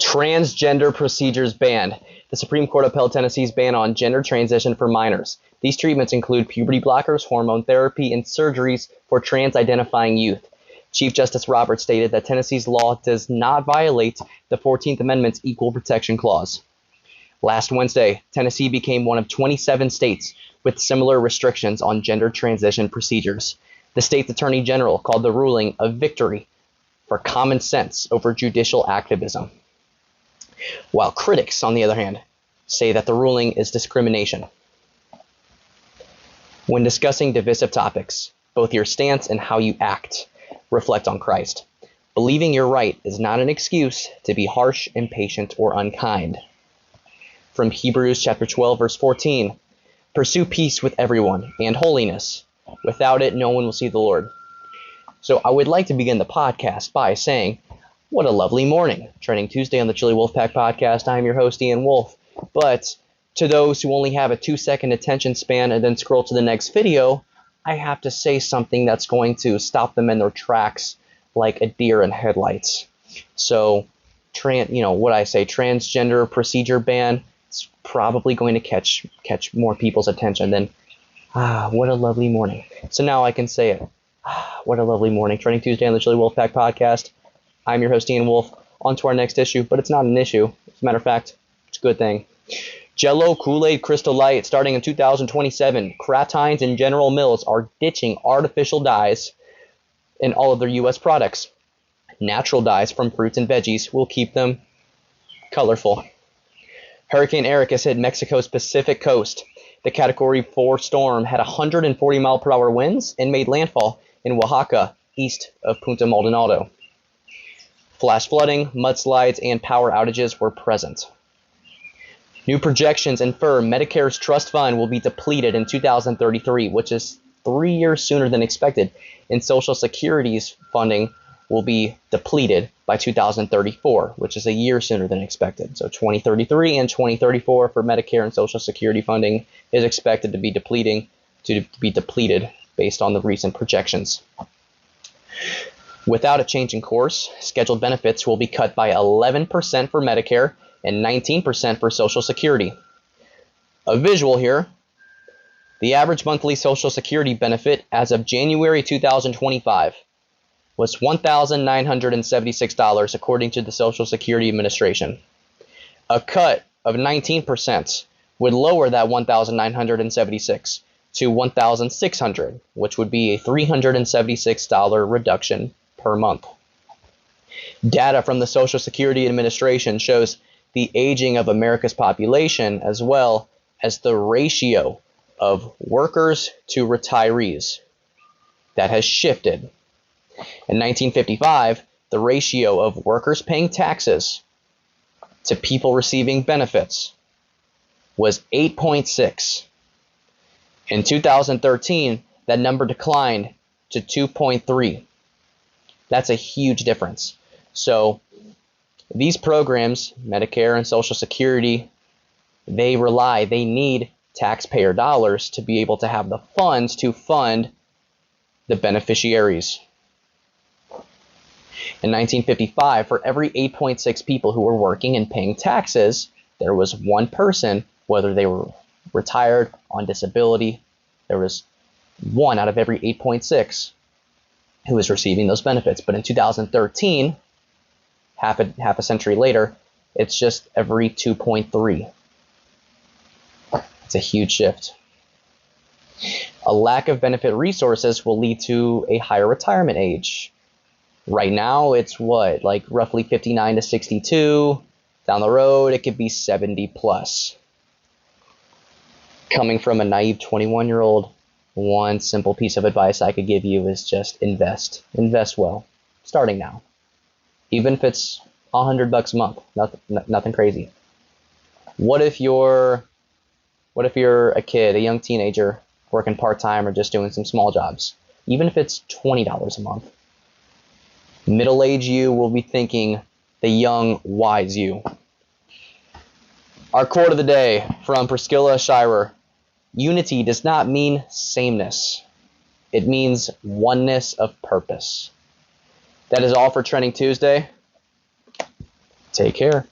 Transgender procedures banned. The Supreme Court upheld Tennessee's ban on gender transition for minors. These treatments include puberty blockers, hormone therapy, and surgeries for trans-identifying youth. Chief Justice Roberts stated that Tennessee's law does not violate the 14th Amendment's Equal Protection Clause. Last Wednesday, Tennessee became one of 27 states with similar restrictions on gender transition procedures. The state's attorney general called the ruling a victory for common sense over judicial activism, while critics, on the other hand, say that the ruling is discrimination. When discussing divisive topics, both your stance and how you act reflect on Christ. Believing you're right is not an excuse to be harsh, impatient, or unkind. From Hebrews chapter 12, verse 14, pursue peace with everyone and holiness. Without it, no one will see the Lord. So I would like to begin the podcast by saying, what a lovely morning. Trending Tuesday on the Chilly Wolfpack Podcast. I'm your host, Ian Wolff. But to those who only have a 2-second attention span and then scroll to the next video, I have to say something that's going to stop them in their tracks like a deer in headlights. So, transgender procedure ban, it's probably going to catch more people's attention than, what a lovely morning. So now I can say it. What a lovely morning. Trending Tuesday on the Chilly Wolfpack Podcast. I'm your host, Ian Wolff. On to our next issue, but it's not an issue. As a matter of fact, it's a good thing. Jello, Kool-Aid, Crystal Light, starting in 2027, Kraft-Heinz and General Mills are ditching artificial dyes in all of their U.S. products. Natural dyes from fruits and veggies will keep them colorful. Hurricane Erick has hit Mexico's Pacific coast. The Category 4 storm had 140 mile per hour winds and made landfall in Oaxaca, east of Punta Maldonado. Flash flooding, mudslides, and power outages were present. New projections infer Medicare's trust fund will be depleted in 2033, which is 3 years sooner than expected, and Social Security's funding will be depleted by 2034, which is a year sooner than expected. So 2033 and 2034 for Medicare and Social Security funding is expected to be depleted based on the recent projections. Without a change in course, scheduled benefits will be cut by 11% for Medicare and 19% for Social Security. A visual here. The average monthly Social Security benefit as of January 2025 was $1,976 according to the Social Security Administration. A cut of 19% would lower that $1,976 to $1,600, which would be a $376 reduction per month. Data from the Social Security Administration shows the aging of America's population as well as the ratio of workers to retirees that has shifted. In 1955, the ratio of workers paying taxes to people receiving benefits was 8.6. In 2013, that number declined to 2.3. That's a huge difference. So these programs, Medicare and Social Security, they need taxpayer dollars to be able to have the funds to fund the beneficiaries. In 1955, for every 8.6 people who were working and paying taxes, there was one person, whether they were retired, on disability, there was one out of every 8.6 who was receiving those benefits. But in 2013, half a century later, it's just every 2.3. It's a huge shift. A lack of benefit resources will lead to a higher retirement age. Right now, it's roughly 59 to 62. Down the road, it could be 70 plus. Coming from a naive 21-year-old, one simple piece of advice I could give you is just invest. Invest well, starting now. Even if it's $100 a month, nothing crazy. What if you're a kid, a young teenager, working part-time or just doing some small jobs? Even if it's $20 a month. Middle-aged you will be thinking the young, wise you. Our quote of the day from Priscilla Shirer. Unity does not mean sameness. It means oneness of purpose. That is all for Trending Tuesday. Take care.